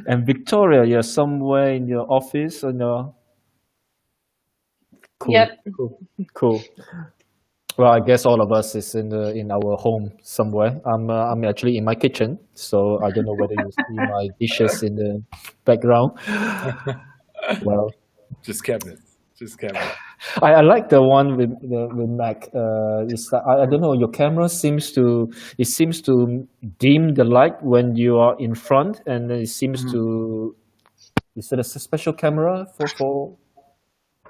And Victoria, you're somewhere in your office or no? Cool, Yep. cool. Well, I guess all of us is in our home somewhere. I'm actually in my kitchen, so I don't know whether you see my dishes in the background. Well, Just cabinets. I like the one with Mac. It's that I don't know. Your camera seems to dim the light when you are in front, and it seems to. Is it a special camera for?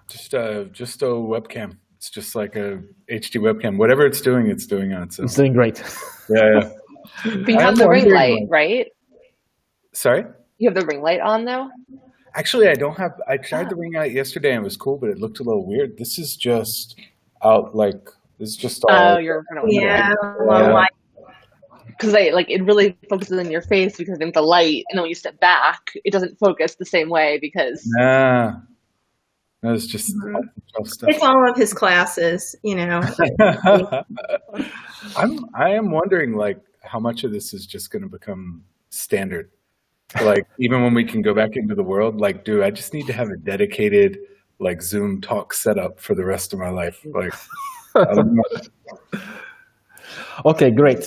Just a webcam. It's just like a HD webcam. Whatever it's doing on its own. It's doing great. Yeah. But you have the ring light, right? Sorry? You have the ring light on, though? Actually, I don't have. I tried the ring light yesterday and it was cool, but it looked a little weird. This is just out like this is just all. Oh, you're kind of yeah. Because it really focuses on your face because I think the light, and then when you step back, it doesn't focus the same way because. Nah. No, it's just stuff. It's all of his classes, you know. I am wondering how much of this is just going to become standard. Even when we can go back into the world, dude, I just need to have a dedicated Zoom talk setup for the rest of my life. I don't know. Okay, great.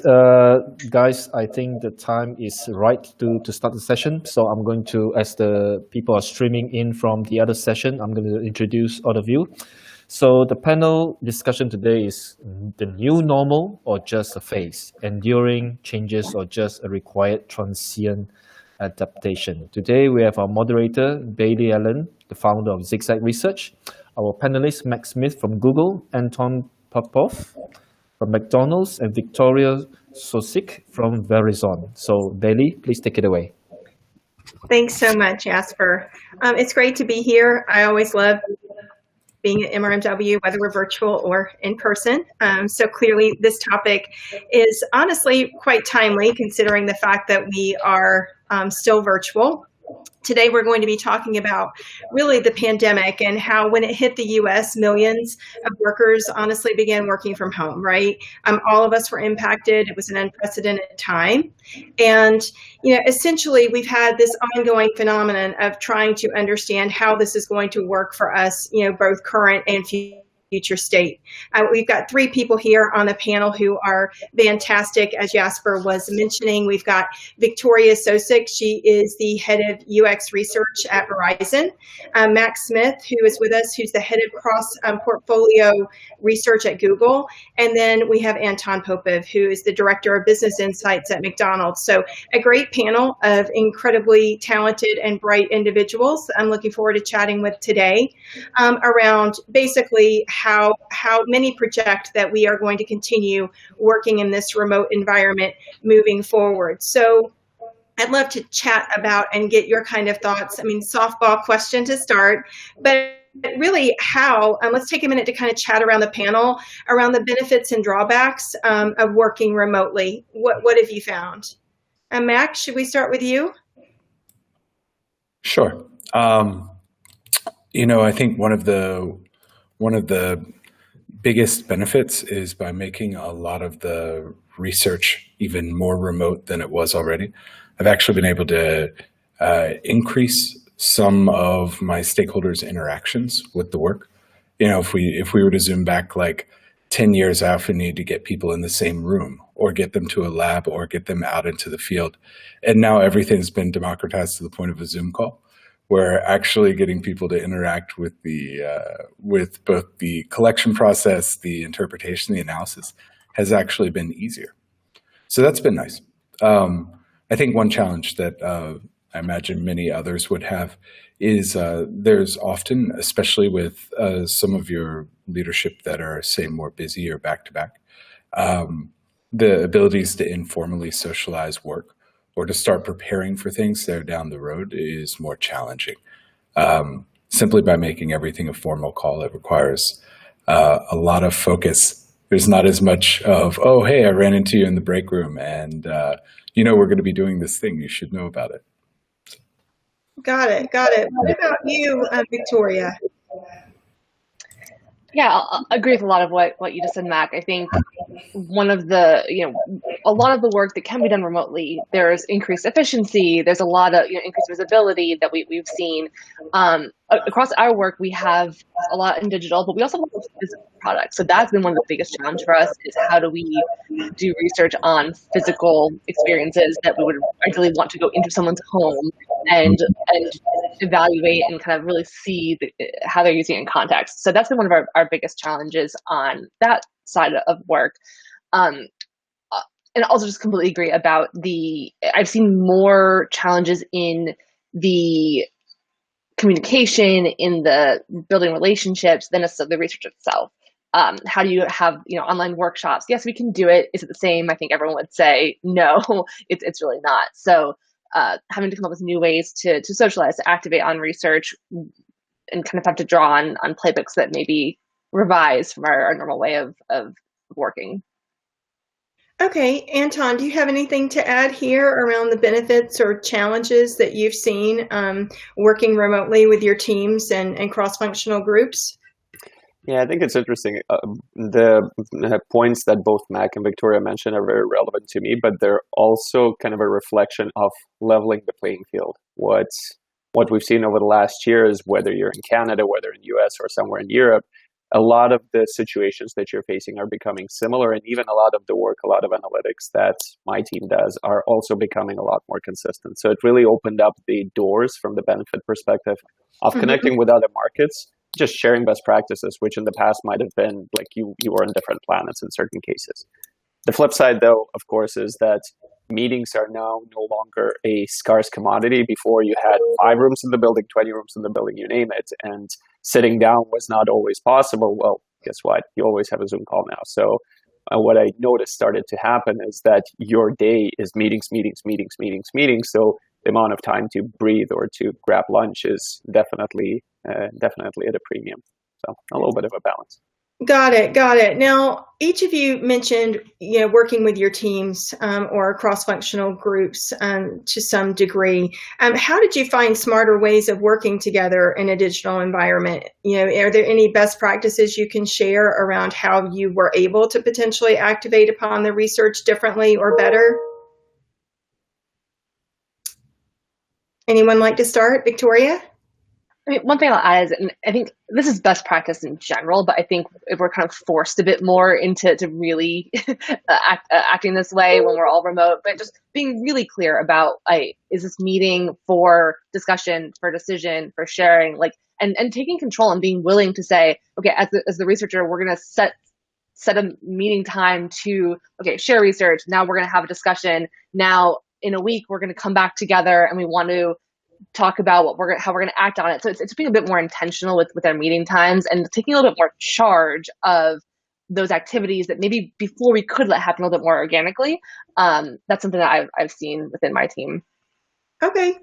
Guys, I think the time is right to start the session. So I'm going to, as the people are streaming in from the other session, I'm going to introduce all of you. So the panel discussion today is the new normal or just a phase, enduring changes or just a required transient adaptation. Today we have our moderator, Bailey Allen, the founder of Zigzag Research, our panelists, Max Smith from Google, Anton Popov from McDonald's, and Victoria Sosik from Verizon. So Bailey, please take it away. Thanks so much, Jasper. It's great to be here. I always love being at MRMW, whether we're virtual or in person. So clearly this topic is honestly quite timely considering the fact that we are still virtual. Today, we're going to be talking about really the pandemic and how when it hit the U.S., millions of workers honestly began working from home, right? All of us were impacted. It was an unprecedented time. And, essentially, we've had this ongoing phenomenon of trying to understand how this is going to work for us, both current and future state. We've got three people here on the panel who are fantastic, as Jasper was mentioning. We've got Victoria Sosik. She is the head of UX research at Verizon. Max Smith, who is with us, who's the head of cross-portfolio research at Google. And then we have Anton Popov, who is the director of business insights at McDonald's. So a great panel of incredibly talented and bright individuals I'm looking forward to chatting with today around basically how many project that we are going to continue working in this remote environment moving forward. So I'd love to chat about and get your kind of thoughts. Softball question to start, but really how, let's take a minute to kind of chat around the panel, around the benefits and drawbacks of working remotely. What have you found? Max, should we start with you? Sure. I think one of the biggest benefits is by making a lot of the research even more remote than it was already. I've actually been able to increase some of my stakeholders' interactions with the work. If we were to zoom back 10 years out, we need to get people in the same room or get them to a lab or get them out into the field. And now everything's been democratized to the point of a Zoom call, where actually getting people to interact with with both the collection process, the interpretation, the analysis has actually been easier. So that's been nice. I think one challenge that I imagine many others would have is there's often, especially with some of your leadership that are, say, more busy or back-to-back, the abilities to informally socialize work or to start preparing for things there down the road is more challenging. Simply by making everything a formal call, it requires a lot of focus. There's not as much of, oh, hey, I ran into you in the break room and we're going to be doing this thing. You should know about it. Got it. What about you, Victoria? Yeah, I'll agree with a lot of what you just said, Mac. I think one of the, a lot of the work that can be done remotely, there's increased efficiency, there's a lot of, increased visibility that we've seen. Across our work, we have a lot in digital, but we also have a lot of physical products. So that's been one of the biggest challenges for us is how do we do research on physical experiences that we would ideally want to go into someone's home and evaluate and kind of really see how they're using it in context. So that's been one of our biggest challenges on that side of work. And also just completely agree about I've seen more challenges in the communication, in the building relationships than the research itself. How do you have, online workshops? Yes, we can do it. Is it the same? I think everyone would say no, it's really not. So having to come up with new ways to socialize, to activate on research, and kind of have to draw on playbooks that maybe revise from our normal way of working. Okay, Anton, do you have anything to add here around the benefits or challenges that you've seen working remotely with your teams and cross-functional groups? Yeah, I think it's interesting. The points that both Mac and Victoria mentioned are very relevant to me, but they're also kind of a reflection of leveling the playing field. What we've seen over the last year is whether you're in Canada, whether in the US or somewhere in Europe, a lot of the situations that you're facing are becoming similar, and even a lot of the work, a lot of analytics that my team does are also becoming a lot more consistent. So it really opened up the doors from the benefit perspective of connecting with other markets, just sharing best practices, which in the past might have been like you were on different planets in certain cases. The flip side, though, of course, is that meetings are now no longer a scarce commodity. Before you had 5 rooms in the building, 20 rooms in the building, you name it, and sitting down was not always possible. Well, guess what? You always have a Zoom call now. So what I noticed started to happen is that your day is meetings, meetings, meetings, meetings, meetings. So the amount of time to breathe or to grab lunch is definitely at a premium. So a little bit of a balance. Got it. Now, each of you mentioned, working with your teams or cross-functional groups to some degree. How did you find smarter ways of working together in a digital environment? Are there any best practices you can share around how you were able to potentially activate upon the research differently or better? Anyone like to start? Victoria? I mean, one thing I'll add is, and I think this is best practice in general, but I think if we're kind of forced a bit more into really acting this way when we're all remote, but just being really clear about, is this meeting for discussion, for decision, for sharing, and taking control and being willing to say, okay, as the researcher, we're going to set a meeting time to, share research. Now we're going to have a discussion. Now in a week, we're going to come back together and we want to talk about how we're going to act on it. So it's being a bit more intentional with our meeting times and taking a little bit more charge of those activities that maybe before we could let happen a little bit more organically. That's something that I've seen within my team. Okay.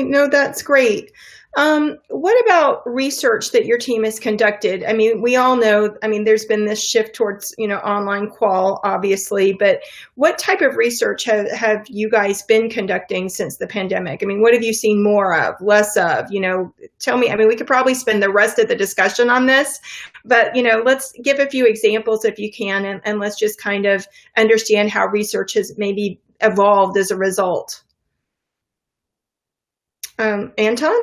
No, that's great. What about research that your team has conducted? I mean, we all know, there's been this shift towards, online qual, obviously, but what type of research have you guys been conducting since the pandemic? I mean, what have you seen more of, less of? Tell me, we could probably spend the rest of the discussion on this, but, let's give a few examples if you can, and let's just kind of understand how research has maybe evolved as a result. Anton?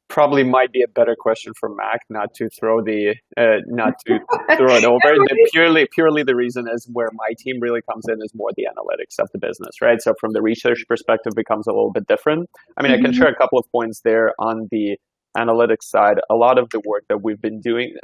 Probably might be a better question for Mac, not to throw it over. Purely the reason is where my team really comes in is more the analytics of the business, right? So from the research perspective, becomes a little bit different. I can share a couple of points there on the analytics side. A lot of the work that we've been doing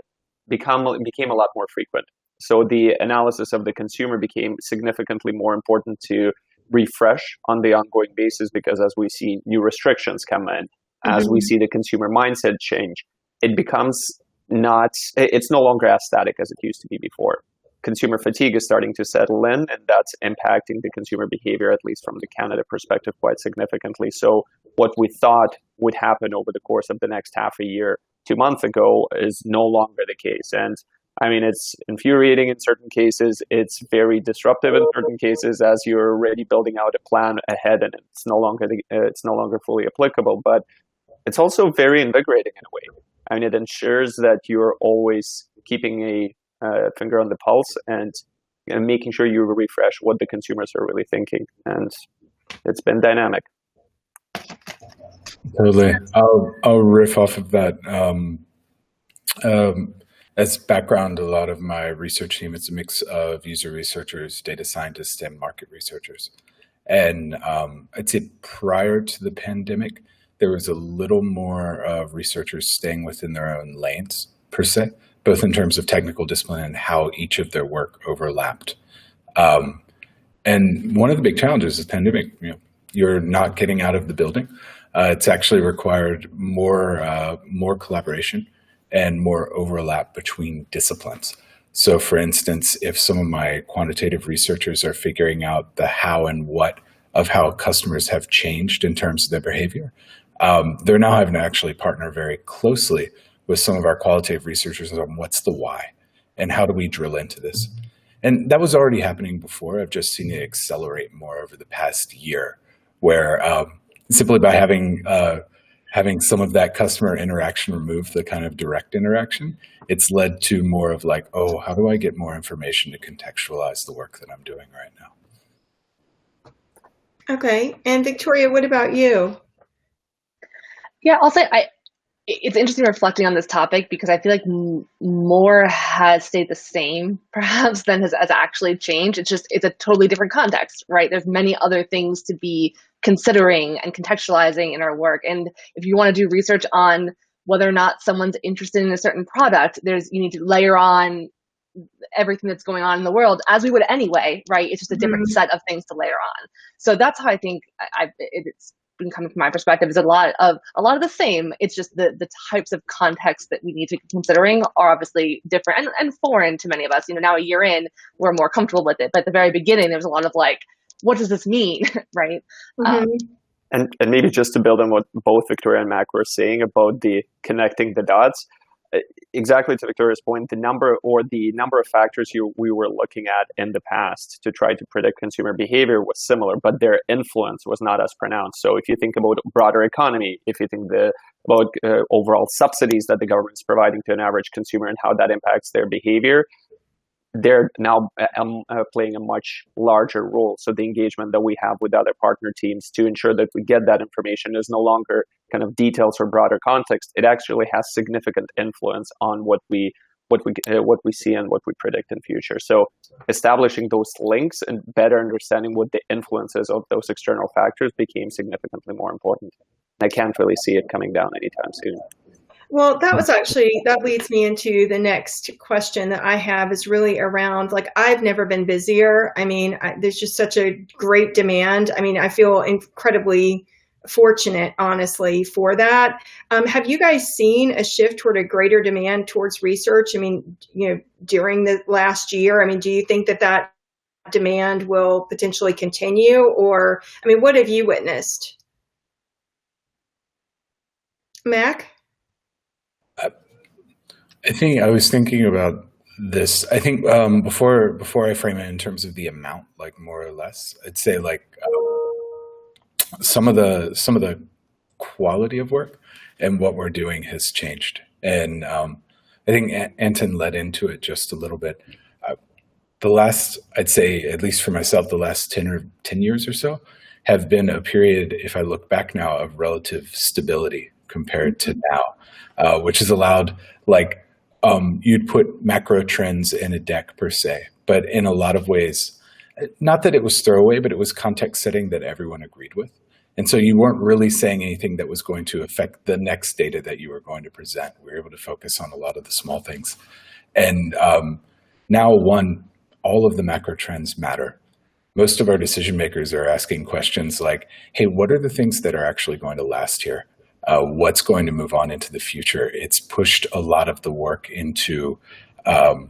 became a lot more frequent. So the analysis of the consumer became significantly more important to refresh on the ongoing basis, because as we see new restrictions come in, as we see the consumer mindset change, it's no longer as static as it used to be before. Consumer fatigue is starting to settle in, and that's impacting the consumer behavior, at least from the Canada perspective, quite significantly. So what we thought would happen over the course of the next half a year, 2 months ago, is no longer the case. And it's infuriating in certain cases. It's very disruptive in certain cases, as you're already building out a plan ahead, and it's no longer fully applicable. But it's also very invigorating in a way. I mean, it ensures that you're always keeping a finger on the pulse and making sure you refresh what the consumers are really thinking. And it's been dynamic. Totally. I'll riff off of that. As background, a lot of my research team, it's a mix of user researchers, data scientists, and market researchers. And I'd say prior to the pandemic, there was a little more researchers staying within their own lanes, per se, both in terms of technical discipline and how each of their work overlapped. And one of the big challenges is pandemic. You're not getting out of the building. It's actually required more collaboration and more overlap between disciplines. So for instance, if some of my quantitative researchers are figuring out the how and what of how customers have changed in terms of their behavior, they're now having to actually partner very closely with some of our qualitative researchers on what's the why and how do we drill into this. And that was already happening before. I've just seen it accelerate more over the past year, where simply by having some of that customer interaction removed, the kind of direct interaction, it's led to more of like, oh, how do I get more information to contextualize the work that I'm doing right now? Okay. And Victoria, what about you? Yeah, I'll say it's interesting reflecting on this topic because I feel like more has stayed the same perhaps than has actually changed. It's a totally different context, right? There's many other things to be considering and contextualizing in our work. And if you want to do research on whether or not someone's interested in a certain product, you need to layer on everything that's going on in the world, as we would anyway, right? It's just a different set of things to layer on. So that's how I think it's been coming from my perspective, is a lot of the same. It's just the types of context that we need to be considering are obviously different and foreign to many of us. Now a year in, we're more comfortable with it. But at the very beginning, there was a lot of like, what does this mean, right? And maybe just to build on what both Victoria and Mac were saying about the connecting the dots, exactly to Victoria's point, the number of factors we were looking at in the past to try to predict consumer behavior was similar, but their influence was not as pronounced. So if you think about broader economy, if you think about overall subsidies that the government is providing to an average consumer and how that impacts their behavior, they're now playing a much larger role. So the engagement that we have with other partner teams to ensure that we get that information is no longer kind of details or broader context. It actually has significant influence on what we see and what we predict in future. So establishing those links and better understanding what the influences of those external factors became significantly more important. I can't really see it coming down anytime soon. Well, that leads me into the next question that I have, is really around, like, I've never been busier. I mean, there's just such a great demand. I mean, I feel incredibly fortunate, honestly, for that. Have you guys seen a shift toward a greater demand towards research? I mean, during the last year, I mean, do you think that demand will potentially continue? Or, I mean, what have you witnessed? Mac? I think I was thinking about this. I think before I frame it in terms of the amount, like more or less, I'd say like some of the quality of work and what we're doing has changed. And I think Anton led into it just a little bit. The last, I'd say, at least for myself, the last 10 years or so have been a period, if I look back now, of relative stability compared to now, which has allowed, like, you'd put macro trends in a deck per se, but in a lot of ways, not that it was throwaway, but it was context setting that everyone agreed with. And so you weren't really saying anything that was going to affect the next data that you were going to present. We were able to focus on a lot of the small things. And now, all of the macro trends matter. Most of our decision makers are asking questions like, hey, what are the things that are actually going to last here? What's going to move on into the future? It's pushed a lot of the work into not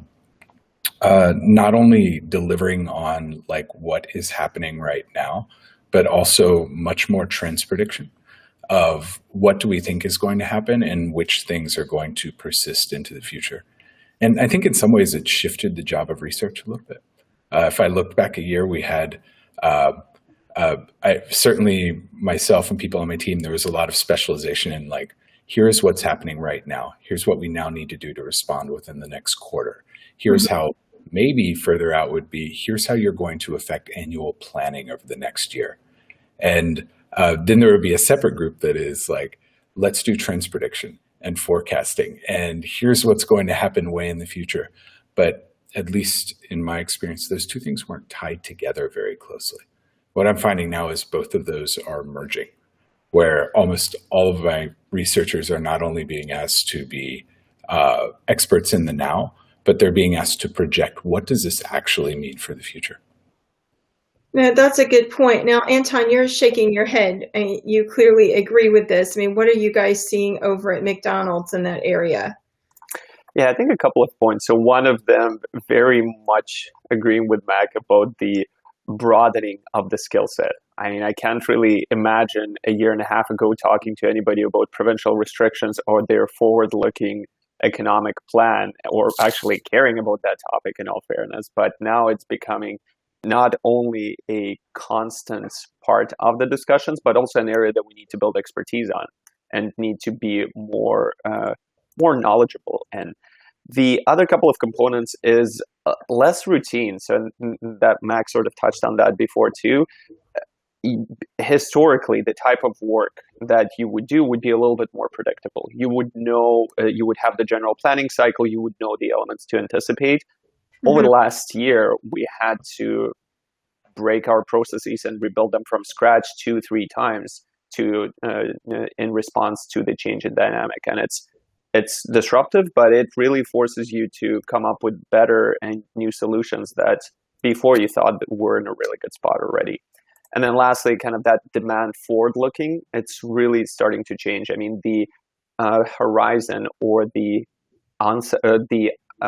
only delivering on like what is happening right now, but also much more trends prediction of what do we think is going to happen and which things are going to persist into the future. And I think in some ways it shifted the job of research a little bit. If I look back a year, we had I certainly, myself and people on my team, there was a lot of specialization in like, here's what's happening right now. Here's what we now need to do to respond within the next quarter. Here's how maybe further out would be, here's how you're going to affect annual planning over the next year. And then there would be a separate group that is like, let's do trends prediction and forecasting. And here's what's going to happen way in the future. But at least in my experience, those two things weren't tied together very closely. What I'm finding now is both of those are merging, where almost all of my researchers are not only being asked to be experts in the now, but they're being asked to project what does this actually mean for the future. No, that's a good point. Now, Anton, you're shaking your head. I mean, you clearly agree with this. I mean, what are you guys seeing over at McDonald's in that area? Yeah, I think a couple of points. So one of them, very much agreeing with Mac about the broadening of the skill set. I mean, I can't really imagine a year and a half ago talking to anybody about provincial restrictions or their forward-looking economic plan, or actually caring about that topic in all fairness. But now it's becoming not only a constant part of the discussions, but also an area that we need to build expertise on and need to be more knowledgeable. And the other couple of components is less routine. So that Max sort of touched on that before too. Historically, the type of work that you would do would be a little bit more predictable. You would know, you would have the general planning cycle, you would know the elements to anticipate. Over the last year, we had to break our processes and rebuild them from scratch 2-3 times in response to the change in dynamic. And it's disruptive, but it really forces you to come up with better and new solutions that before you thought that were in a really good spot already. And then lastly, kind of that demand forward-looking, it's really starting to change. I mean, the horizon or the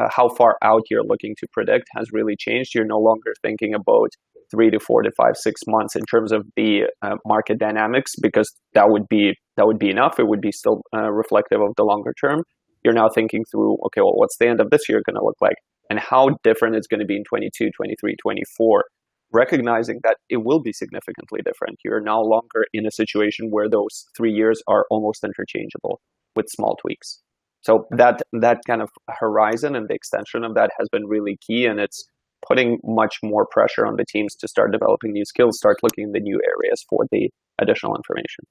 how far out you're looking to predict has really changed. You're no longer thinking about 3 to 4 to 5, 6 months in terms of the market dynamics, because that would be enough. It would be still reflective of the longer term. You're now thinking through, okay, well, what's the end of this year going to look like? And how different it's going to be in 22, 23, 24, recognizing that it will be significantly different. You're no longer in a situation where those 3 years are almost interchangeable with small tweaks. So that kind of horizon and the extension of that has been really key, and it's putting much more pressure on the teams to start developing new skills, start looking in the new areas for the additional information.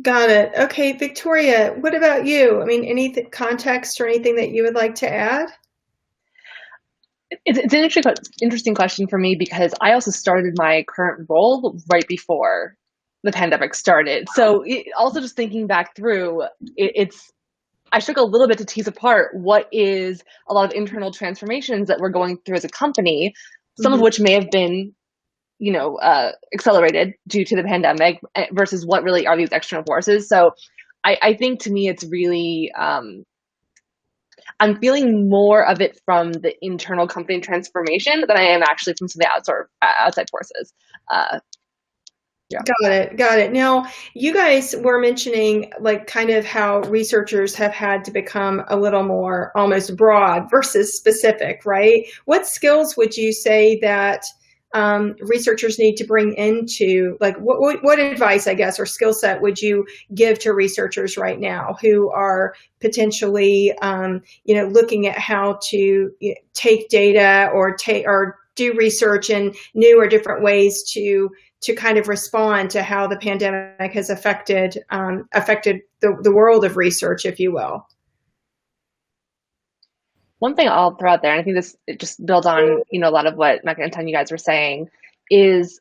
Got it. Okay, Victoria, what about you? I mean, any context or anything that you would like to add? It's an interesting question for me, because I also started my current role right before the pandemic started. So also just thinking back through, I took a little bit to tease apart what is a lot of internal transformations that we're going through as a company, some of which may have been, accelerated due to the pandemic, versus what really are these external forces. So I think to me, it's really, I'm feeling more of it from the internal company transformation than I am actually from some of the outside forces. Yeah. Got it. Now, you guys were mentioning like kind of how researchers have had to become a little more almost broad versus specific, right? What skills would you say that researchers need to bring into, like what advice, I guess, or skill set would you give to researchers right now who are potentially, looking at how to take data or do research in new or different ways to kind of respond to how the pandemic has affected the world of research, if you will? One thing I'll throw out there, and I think it just builds on a lot of what Mac and Anton, you guys were saying, is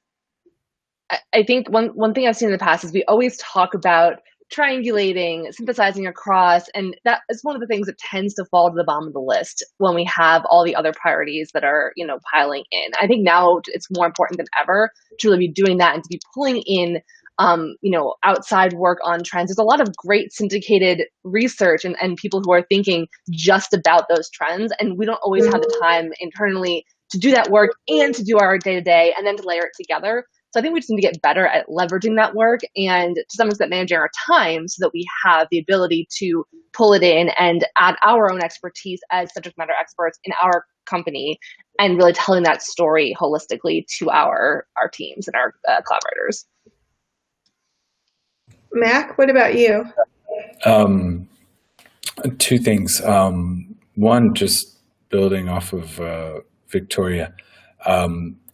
I think one thing I've seen in the past is we always talk about triangulating, synthesizing across, and that is one of the things that tends to fall to the bottom of the list when we have all the other priorities that are piling in. I think now it's more important than ever to really be doing that and to be pulling in outside work on trends. There's a lot of great syndicated research and people who are thinking just about those trends, and we don't always have the time internally to do that work and to do our day-to-day and then to layer it together. So I think we just need to get better at leveraging that work and to some extent managing our time so that we have the ability to pull it in and add our own expertise as subject matter experts in our company and really telling that story holistically to our teams and our collaborators. Mac, what about you? Two things. One, just building off of Victoria,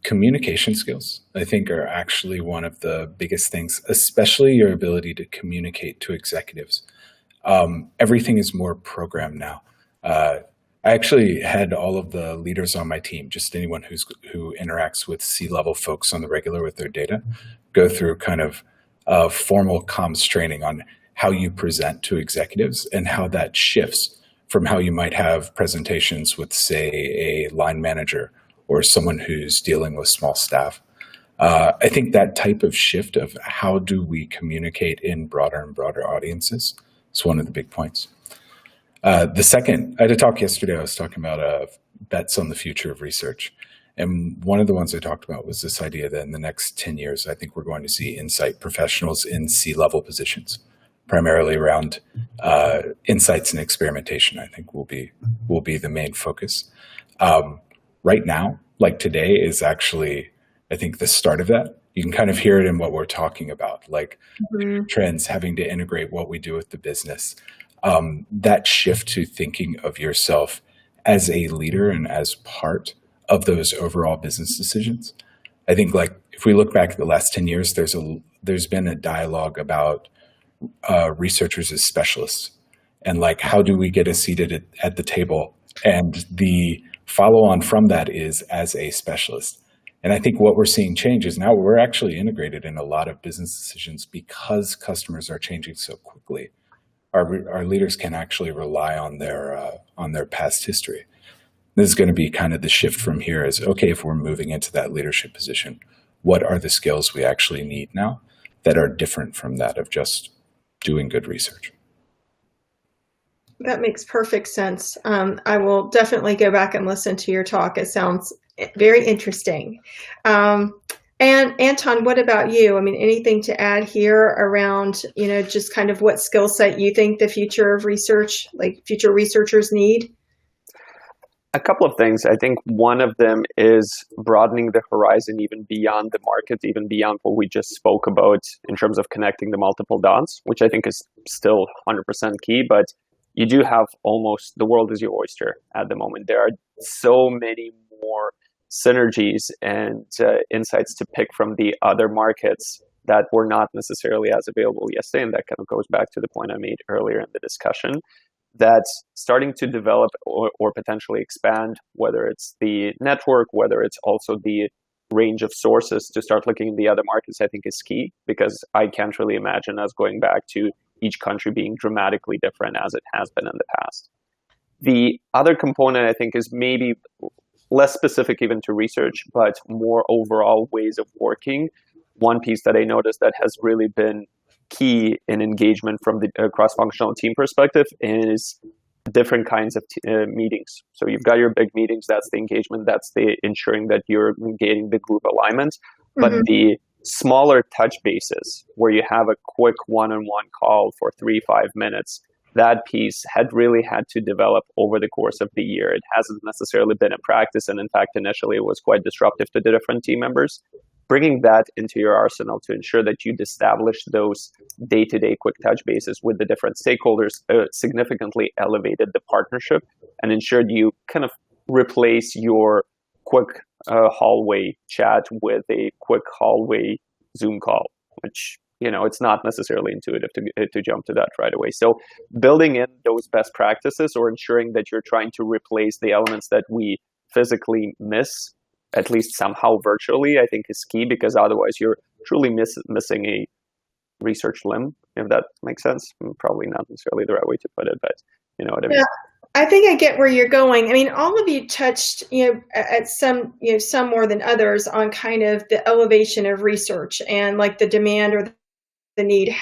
communication skills, I think, are actually one of the biggest things, especially your ability to communicate to executives. Everything is more programmed now. I actually had all of the leaders on my team, just anyone who interacts with C-level folks on the regular with their data, go through kind of formal comms training on how you present to executives and how that shifts from how you might have presentations with, say, a line manager or someone who's dealing with small staff. I think that type of shift of how do we communicate in broader and broader audiences is one of the big points. The second, I had a talk yesterday, I was talking about bets on the future of research. And one of the ones I talked about was this idea that in the next 10 years, I think we're going to see insight professionals in C-level positions, primarily around insights and experimentation, I think will be the main focus. Right now, like today is actually, I think, the start of that. You can kind of hear it in what we're talking about, like trends, having to integrate what we do with the business. That shift to thinking of yourself as a leader and as part of those overall business decisions. I think, like, if we look back at the last 10 years, there's been a dialogue about researchers as specialists and like, how do we get a seat at the table? And the follow on from that is as a specialist. And I think what we're seeing change is now we're actually integrated in a lot of business decisions because customers are changing so quickly. Our leaders can actually rely on their past history. This is going to be kind of the shift from here is, okay, if we're moving into that leadership position, what are the skills we actually need now that are different from that of just doing good research? That makes perfect sense. I will definitely go back and listen to your talk. It sounds very interesting. And Anton, what about you? I mean, anything to add here around, just kind of what skill set you think the future of research, like future researchers need? A couple of things. I think one of them is broadening the horizon even beyond the market, even beyond what we just spoke about in terms of connecting the multiple dots, which I think is still 100% key, but you do have almost the world is your oyster at the moment. There are so many more synergies and insights to pick from the other markets that were not necessarily as available yesterday. And that kind of goes back to the point I made earlier in the discussion, that's starting to develop or potentially expand, whether it's the network, whether it's also the range of sources to start looking in the other markets, I think is key, because I can't really imagine us going back to each country being dramatically different as it has been in the past. The other component, I think, is maybe less specific even to research, but more overall ways of working. One piece that I noticed that has really been key in engagement from the cross-functional team perspective is different kinds of meetings. So you've got your big meetings, that's the engagement, that's the ensuring that you're getting the group alignment. But the smaller touch bases where you have a quick one-on-one call for 3-5 minutes, that piece had really had to develop over the course of the year. It hasn't necessarily been a practice, and in fact, initially it was quite disruptive to the different team members. Bringing that into your arsenal to ensure that you'd establish those day-to-day quick touch bases with the different stakeholders significantly elevated the partnership and ensured you kind of replace your quick hallway chat with a quick hallway Zoom call, which, it's not necessarily intuitive to jump to that right away. So building in those best practices or ensuring that you're trying to replace the elements that we physically miss, at least somehow virtually, I think is key, because otherwise you're truly missing a research limb, if that makes sense. Probably not necessarily the right way to put it, but you know what I mean. I think I get where you're going. I mean, all of you touched, at some more than others on kind of the elevation of research and like the demand or the need.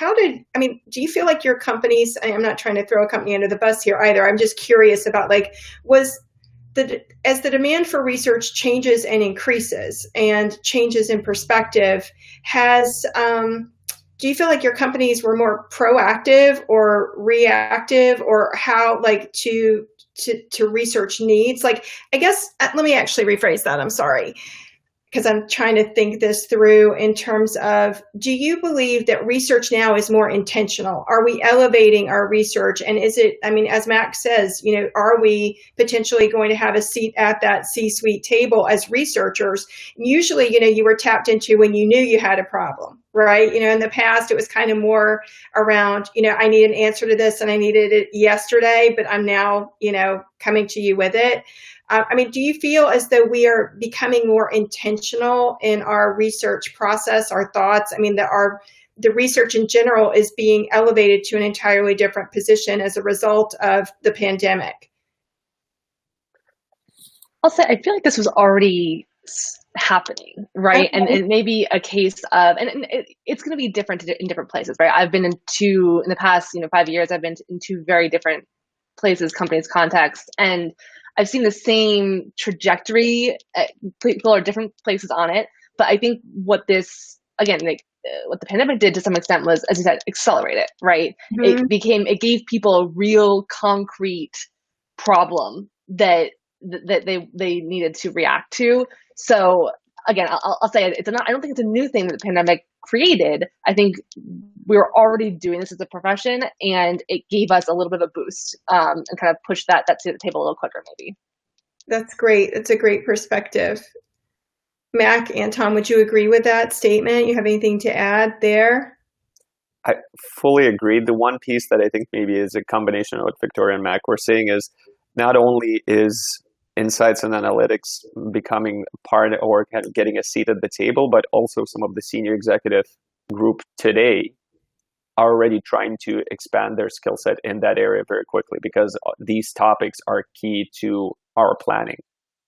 Do you feel like your companies, I'm not trying to throw a company under the bus here either. I'm just curious about as the demand for research changes and increases and changes in perspective, do you feel like your companies were more proactive or reactive, or how, like, to research needs? Like, I guess, let me actually rephrase that. I'm sorry, because I'm trying to think this through in terms of, do you believe that research now is more intentional? Are we elevating our research? And is it, I mean, as Max says, are we potentially going to have a seat at that C-suite table as researchers? Usually, you were tapped into when you knew you had a problem, right? In the past, it was kind of more around, I need an answer to this and I needed it yesterday, but I'm now, coming to you with it. I mean, do you feel as though we are becoming more intentional in our research process, our thoughts? I mean, the research in general is being elevated to an entirely different position as a result of the pandemic? I'll say I feel like this was already happening, right? Okay. And maybe a case of, and it's going to be different in different places, right? I've been in the past, 5 years, I've been in two very different places, companies, contexts, and I've seen the same trajectory. People are different places on it, but I think what this, again, what the pandemic did to some extent was, as you said, accelerate it, right? Mm-hmm. It gave people a real concrete problem that they needed to react to. So again, I'll say I don't think it's a new thing that the pandemic created. I think we were already doing this as a profession, and it gave us a little bit of a boost, and kind of pushed that to the table a little quicker, maybe. That's great. That's a great perspective. Mac and Tom, would you agree with that statement? You have anything to add there? I fully agree. The one piece that I think maybe is a combination of what Victoria and Mac were saying is, not only is insights and analytics becoming part or kind of getting a seat at the table, but also some of the senior executive group today are already trying to expand their skill set in that area very quickly, because these topics are key to our planning.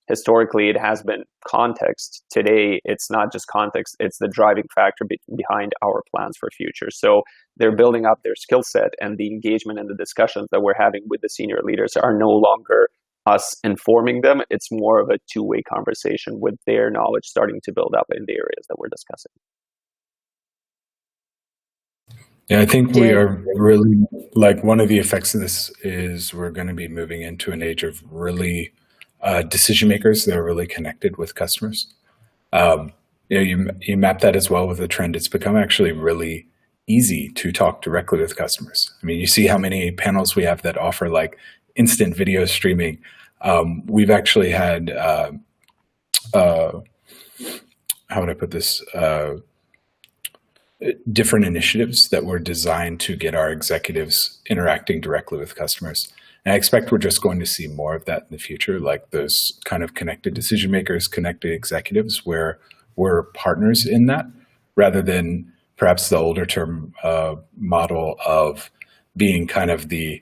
Historically, it has been context. Today, it's not just context, it's the driving factor behind our plans for future. So they're building up their skill set, and the engagement and the discussions that we're having with the senior leaders are no longer us informing them. It's more of a two-way conversation with their knowledge starting to build up in the areas that we're discussing. Yeah, I think we are really, like, one of the effects of this is we're going to be moving into an age of really decision makers that are really connected with customers. You map that as well with the trend. It's become actually really easy to talk directly with customers. I mean, you see how many panels we have that offer like instant video streaming. We've actually had, how would I put this? Different initiatives that were designed to get our executives interacting directly with customers. And I expect we're just going to see more of that in the future, like those kind of connected decision makers, connected executives, where we're partners in that, rather than perhaps the older term model of being kind of the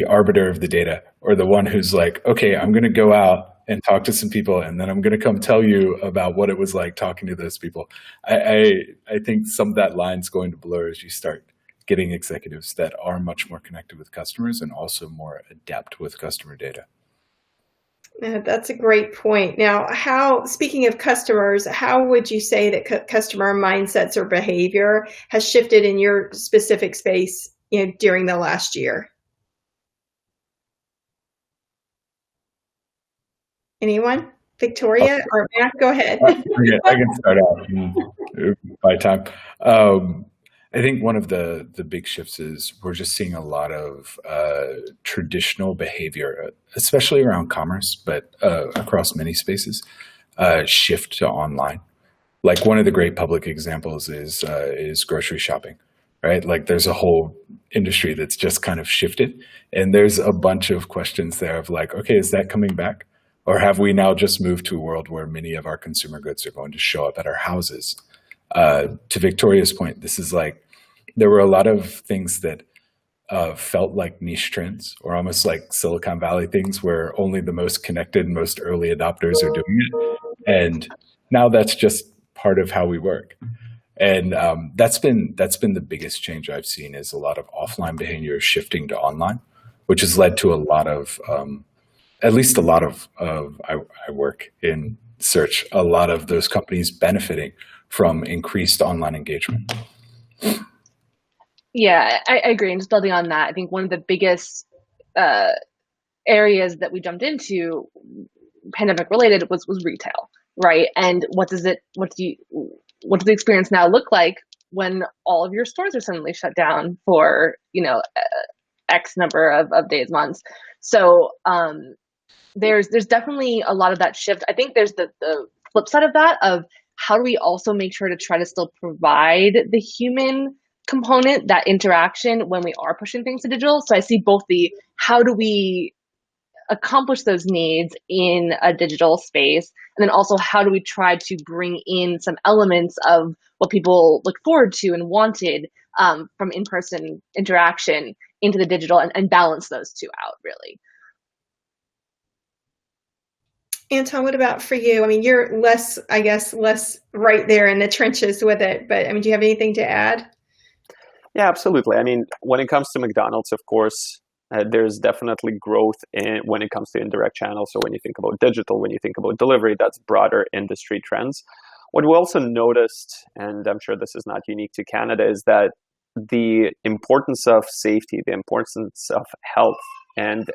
arbiter of the data, or the one who's like, okay, I'm going to go out and talk to some people, and then I'm going to come tell you about what it was like talking to those people. I think some of that line's going to blur as you start getting executives that are much more connected with customers and also more adept with customer data. Yeah, that's a great point. Now, speaking of customers, how would you say that customer mindsets or behavior has shifted in your specific space, during the last year? Anyone? Victoria or Matt? Go ahead. I can start out by time. I think one of the big shifts is we're just seeing a lot of traditional behavior, especially around commerce, but across many spaces, shift to online. Like, one of the great public examples is grocery shopping, right? Like, there's a whole industry that's just kind of shifted, and there's a bunch of questions there of like, okay, is that coming back? Or have we now just moved to a world where many of our consumer goods are going to show up at our houses? To Victoria's point, this is like, there were a lot of things that felt like niche trends, or almost like Silicon Valley things where only the most connected, most early adopters are doing it. And now that's just part of how we work. And that's been the biggest change I've seen, is a lot of offline behavior shifting to online, which has led to a lot of at least a lot of I work in search, a lot of those companies benefiting from increased online engagement. Yeah, I agree. And just building on that, I think one of the biggest areas that we jumped into, pandemic related, was retail, right? And what does the experience now look like when all of your stores are suddenly shut down for X number of days, months? So there's definitely a lot of that shift. I think there's the flip side of that, of how do we also make sure to try to still provide the human component, that interaction, when we are pushing things to digital. So I see both the how do we accomplish those needs in a digital space, and then also how do we try to bring in some elements of what people look forward to and wanted from in-person interaction into the digital, and balance those two out, really. Anton, what about for you? I mean, you're less right there in the trenches with it, but I mean, do you have anything to add? Yeah, absolutely. I mean, when it comes to McDonald's, of course, there's definitely growth when it comes to indirect channels. So when you think about digital, when you think about delivery, that's broader industry trends. What we also noticed, and I'm sure this is not unique to Canada, is that the importance of safety, the importance of health, and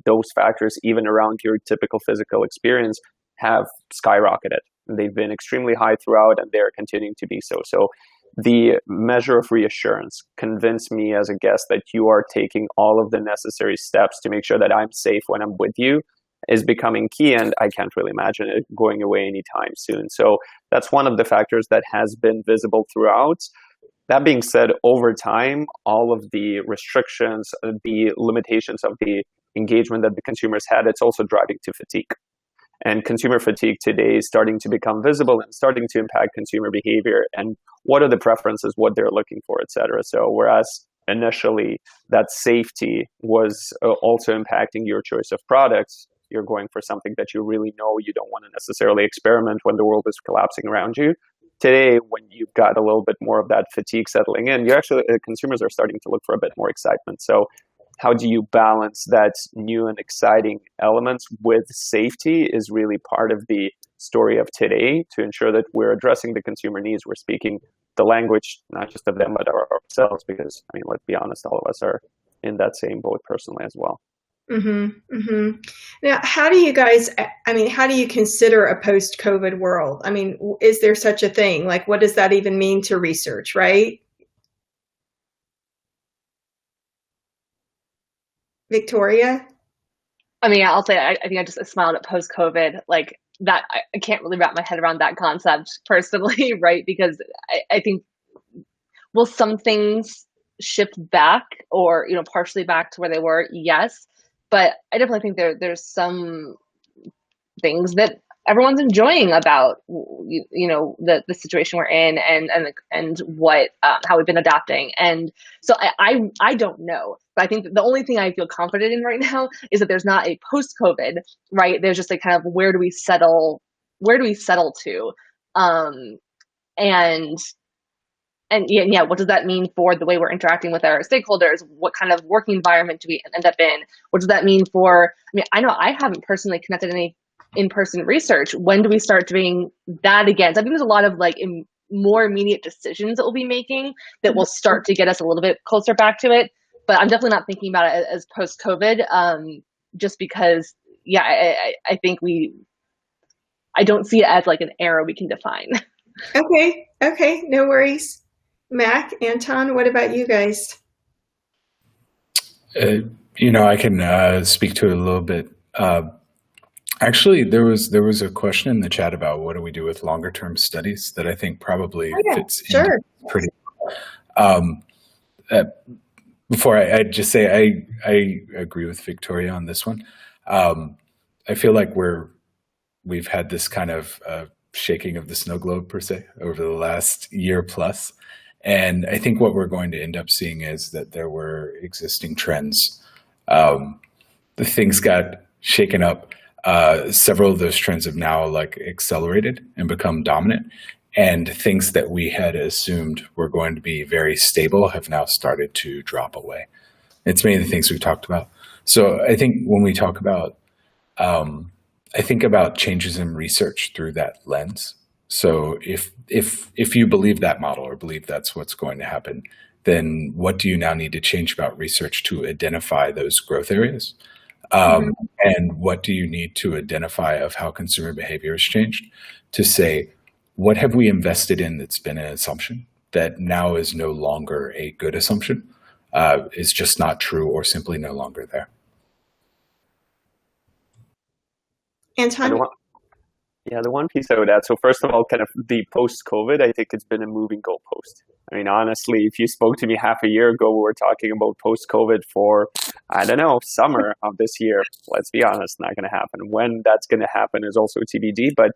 those factors, even around your typical physical experience, have skyrocketed. They've been extremely high throughout, and they're continuing to be so. So the measure of reassurance convinced me as a guest that you are taking all of the necessary steps to make sure that I'm safe when I'm with you is becoming key, and I can't really imagine it going away anytime soon. So that's one of the factors that has been visible throughout. That being said, over time, all of the restrictions, the limitations of the engagement that the consumers had, it's also driving to fatigue. And consumer fatigue today is starting to become visible and starting to impact consumer behavior and what are the preferences, what they're looking for, et cetera. So whereas initially that safety was also impacting your choice of products, you're going for something that you really know you don't want to necessarily experiment when the world is collapsing around you. Today, when you've got a little bit more of that fatigue settling in, consumers are starting to look for a bit more excitement. So how do you balance that new and exciting elements with safety is really part of the story of today, to ensure that we're addressing the consumer needs. We're speaking the language, not just of them, but ourselves, because, I mean, let's be honest, all of us are in that same boat personally as well. Mm-hmm, mm-hmm. Now, how do you consider a post-COVID world? I mean, is there such a thing? Like, what does that even mean to research, right? Victoria? I mean, I'll say, I think I just smiled at post-COVID, like that. I can't really wrap my head around that concept personally, right? Because I think, will some things shift back, or, partially back to where they were? Yes. But I definitely think there's some things that everyone's enjoying about, the situation we're in, and what how we've been adapting. And so I don't know, but I think that the only thing I feel confident in right now is that there's not a post-COVID, right? There's just a kind of where do we settle to, and yeah, what does that mean for the way we're interacting with our stakeholders? What kind of working environment do we end up in? What does that mean for, I know I haven't personally connected any in-person research. When do we start doing that again? So I think there's a lot of more immediate decisions that we'll be making that will start to get us a little bit closer back to it. But I'm definitely not thinking about it as post-COVID, just because, I think I don't see it as like an era we can define. Okay, no worries. Mac, Anton, what about you guys? I can speak to it a little bit. Actually, there was a question in the chat about what do we do with longer term studies that I think probably fits in pretty well. Before I just say I agree with Victoria on this one. I feel like we've had this kind of shaking of the snow globe per se over the last year plus. And I think what we're going to end up seeing is that there were existing trends. The things got shaken up. Several of those trends have now accelerated and become dominant. And things that we had assumed were going to be very stable have now started to drop away. It's many of the things we've talked about. So I think when we talk about I think about changes in research through that lens. So if you believe that model or believe that's what's going to happen, then what do you now need to change about research to identify those growth areas? And what do you need to identify of how consumer behavior has changed to say, what have we invested in that's been an assumption that now is no longer a good assumption, is just not true or simply no longer there? Anton? Yeah, the one piece I would add. So first of all, kind of the post-COVID, I think it's been a moving goalpost. I mean, honestly, if you spoke to me half a year ago, we were talking about post-COVID for, I don't know, summer of this year. Let's be honest, not going to happen. When that's going to happen is also TBD. But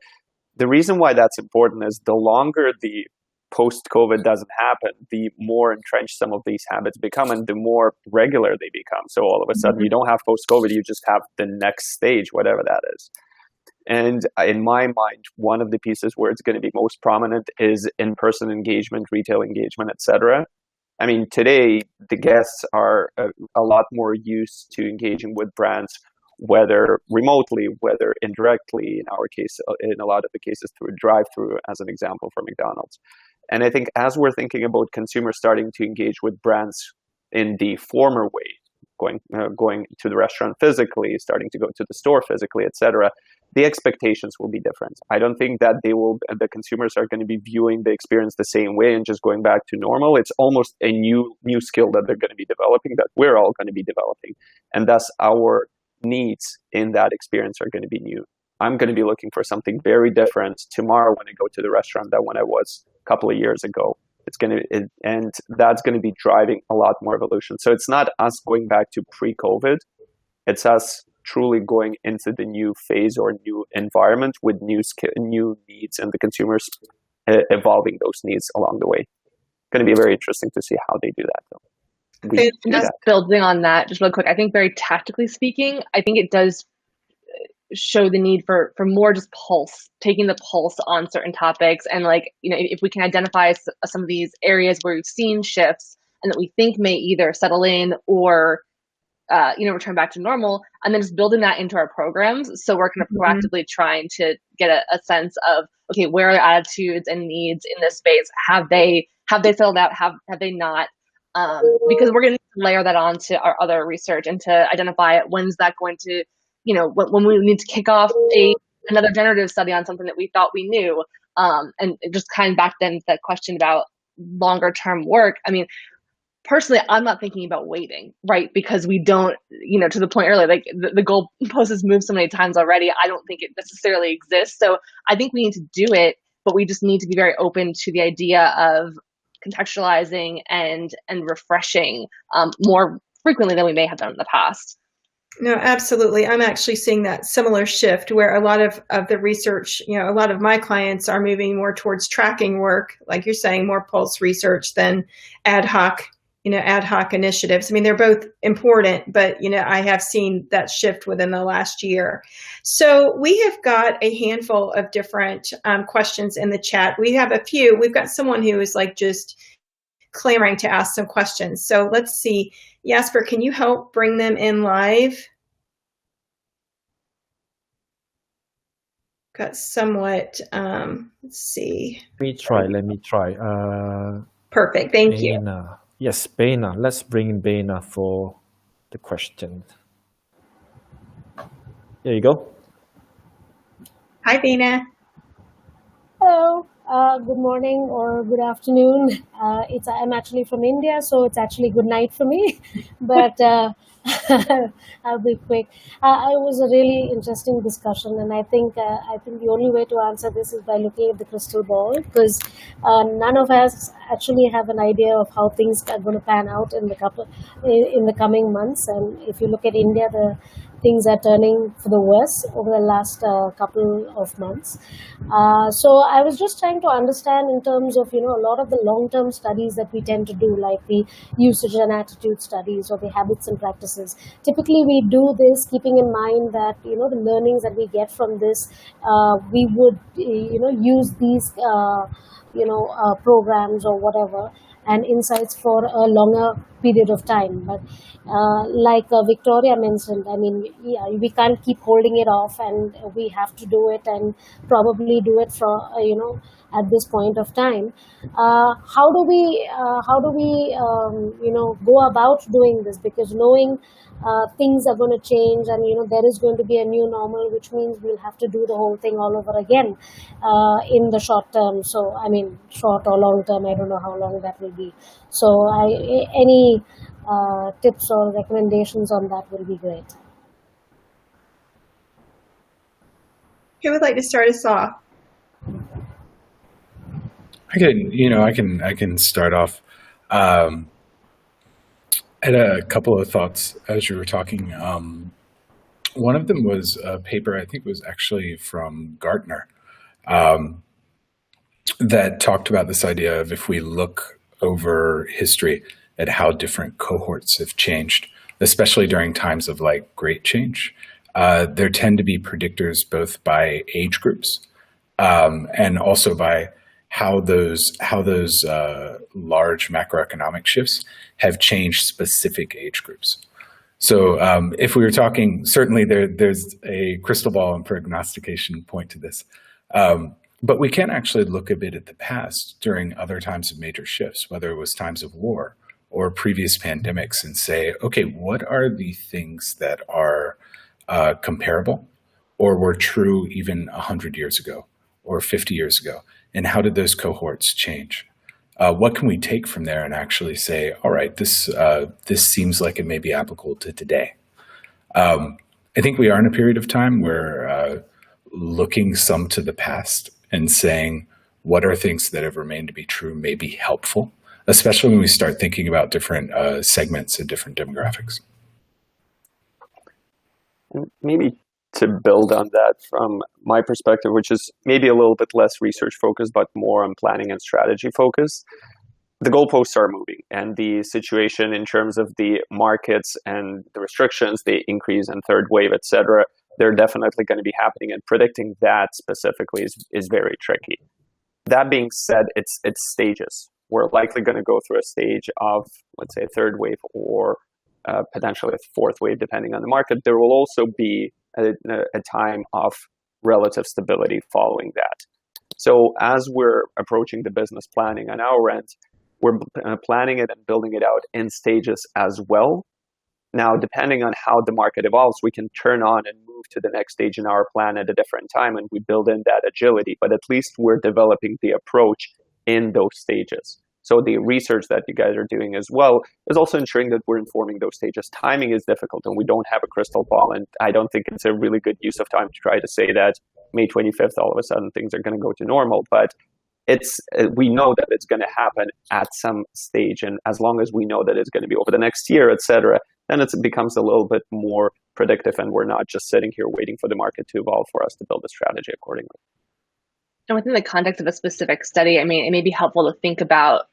the reason why that's important is the longer the post-COVID doesn't happen, the more entrenched some of these habits become and the more regular they become. So all of a sudden, you don't have post-COVID, you just have the next stage, whatever that is. And in my mind, one of the pieces where it's going to be most prominent is in-person engagement, retail engagement, etc. I mean, today, the guests are a lot more used to engaging with brands, whether remotely, whether indirectly, in our case, in a lot of the cases through a drive-through, as an example for McDonald's. And I think as we're thinking about consumers starting to engage with brands in the former way, going to the restaurant physically, starting to go to the store physically, etc., the expectations will be different. I don't think that the consumers are going to be viewing the experience the same way and just going back to normal. It's almost a new skill that they're going to be developing, that we're all going to be developing. And thus our needs in that experience are going to be new. I'm going to be looking for something very different tomorrow when I go to the restaurant than when I was a couple of years ago. And that's going to be driving a lot more evolution. So it's not us going back to pre-COVID. It's us truly going into the new phase or new environment with new needs, and the consumers evolving those needs along the way. It's going to be very interesting to see how they do that, though. Just building on that, just real quick, I think very tactically speaking, I think it does show the need for more just taking the pulse on certain topics. And if we can identify some of these areas where we've seen shifts and that we think may either settle in or return back to normal, and then just building that into our programs. So we're kind of proactively trying to get a sense of, okay, where are attitudes and needs in this space? Have they settled out? Have they not? Because we're going to layer that onto our other research and to identify when's that going to, when we need to kick off another generative study on something that we thought we knew. And just kind of back then to that question about longer term work. I mean, personally, I'm not thinking about waiting, right? Because we don't, to the point earlier, like the goalpost has moved so many times already. I don't think it necessarily exists. So I think we need to do it, but we just need to be very open to the idea of contextualizing and refreshing more frequently than we may have done in the past. No, absolutely. I'm actually seeing that similar shift where a lot of the research, a lot of my clients are moving more towards tracking work, like you're saying, more pulse research than ad hoc initiatives. I mean, they're both important, but, I have seen that shift within the last year. So we have got a handful of different questions in the chat. We have a few. We've got someone who is just clamoring to ask some questions. So let's see. Jasper, can you help bring them in live? Got somewhat, let's see. Let me try. Perfect, thank you. Yes, Baina. Let's bring in Baina for the question. There you go. Hi, Baina. Hello. Good morning or good afternoon. I'm actually from India, so it's actually good night for me. But I'll be quick. It was a really interesting discussion, and I think the only way to answer this is by looking at the crystal ball, because none of us actually have an idea of how things are going to pan out in the coming months. And if you look at India, the things are turning for the worse over the last couple of months. So I was just trying to understand in terms of, a lot of the long-term studies that we tend to do, like the usage and attitude studies or the habits and practices. Typically, we do this keeping in mind that, the learnings that we get from this, we would, use these, programs or whatever and insights for a longer period of time. But like Victoria mentioned, I mean, we can't keep holding it off, and we have to do it, and probably do it for at this point of time. How do we go about doing this? Because knowing things are going to change, and there is going to be a new normal, which means we'll have to do the whole thing all over again in the short term. So I mean, short or long term, I don't know how long that will be. So any tips or recommendations on that will be great. Who would like to start us off? I can start off. I had a couple of thoughts as you were talking. One of them was a paper, I think it was actually from Gartner, that talked about this idea of if we look over history at how different cohorts have changed, especially during times of like great change. There tend to be predictors both by age groups and also by how those large macroeconomic shifts have changed specific age groups. So if we were talking, certainly there's a crystal ball and prognostication point to this. But we can actually look a bit at the past during other times of major shifts, whether it was times of war or previous pandemics, and say, okay, what are the things that are comparable or were true even 100 years ago or 50 years ago? And how did those cohorts change? What can we take from there and actually say, all right, this seems like it may be applicable to today? I think we are in a period of time where looking some to the past and saying, what are things that have remained to be true may be helpful, especially when we start thinking about different segments and different demographics. Maybe to build on that from my perspective, which is maybe a little bit less research focused, but more on planning and strategy focused, the goalposts are moving, and the situation in terms of the markets and the restrictions, the increase in third wave, et cetera, they're definitely going to be happening, and predicting that specifically is very tricky. That being said, it's stages. We're likely going to go through a stage of, let's say, a third wave or potentially a fourth wave, depending on the market. There will also be a time of relative stability following that. So as we're approaching the business planning on our end, we're planning it and building it out in stages as well. Now, depending on how the market evolves, we can turn on and move to the next stage in our plan at a different time, and we build in that agility. But at least we're developing the approach in those stages. So the research that you guys are doing as well is also ensuring that we're informing those stages. Timing is difficult, and we don't have a crystal ball, and I don't think it's a really good use of time to try to say that May 25th, all of a sudden things are going to go to normal. But we know that it's going to happen at some stage, and as long as we know that it's going to be over the next year, et cetera, then it becomes a little bit more predictive, and we're not just sitting here waiting for the market to evolve for us to build a strategy accordingly. And within the context of a specific study, I mean, it may be helpful to think about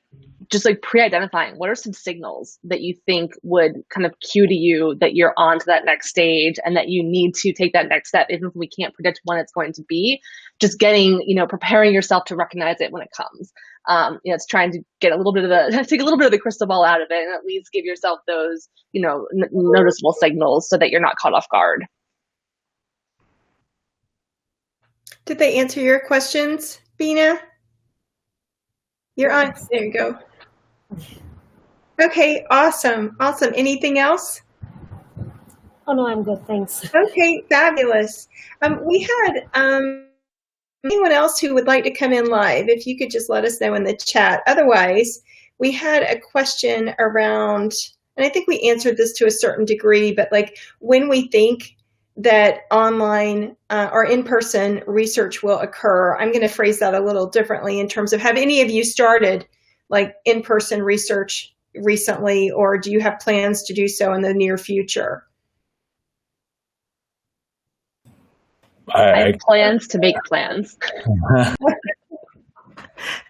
just like pre-identifying what are some signals that you think would kind of cue to you that you're on to that next stage and that you need to take that next step, even if we can't predict when it's going to be. Just getting, preparing yourself to recognize it when it comes. It's trying to get a little bit of take a little bit of the crystal ball out of it, and at least give yourself those, noticeable signals so that you're not caught off guard. Did they answer your questions, Bina? You're on. There you go. Okay, awesome. Anything else? Oh, no, I'm good. Thanks. Okay, fabulous. We had anyone else who would like to come in live, if you could just let us know in the chat. Otherwise, we had a question around, and I think we answered this to a certain degree, but like when we think that online or in-person research will occur. I'm going to phrase that a little differently in terms of, have any of you started like in-person research recently, or do you have plans to do so in the near future? I have plans to make plans.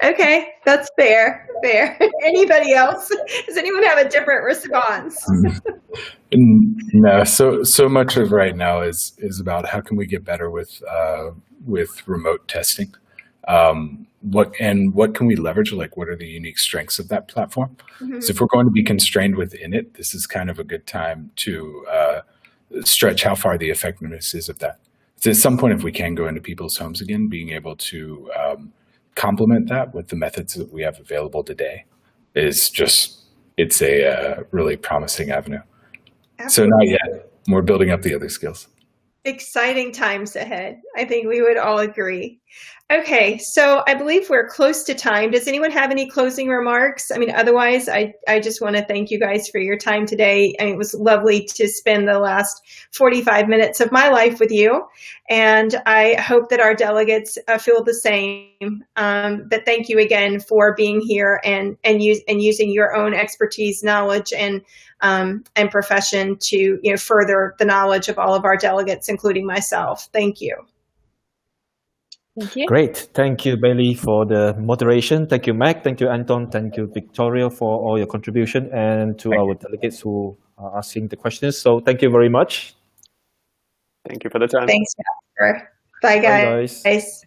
Okay, that's fair. Anybody else? Does anyone have a different response? No. So much of right now is about how can we get better with remote testing. what can we leverage? Like, what are the unique strengths of that platform? Mhm. So if we're going to be constrained within it, this is kind of a good time to stretch how far the effectiveness is of that. So at some point, if we can go into people's homes again, being able to complement that with the methods that we have available today is just, it's a really promising avenue. Absolutely. So not yet. We're building up the other skills. Exciting times ahead. I think we would all agree. Okay, so I believe we're close to time. Does anyone have any closing remarks? I mean, otherwise, I just want to thank you guys for your time today. And it was lovely to spend the last 45 minutes of my life with you. And I hope that our delegates feel the same. But thank you again for being here and using your own expertise, knowledge, and profession to further the knowledge of all of our delegates, including myself. Thank you. Thank you. Great. Thank you, Bailey, for the moderation. Thank you, Mac. Thank you, Anton. Thank you, Victoria, for all your contribution, and to our delegates who are asking the questions. So thank you very much. Thank you for the time. Thanks, Jasper. Bye, Bye, guys. guys.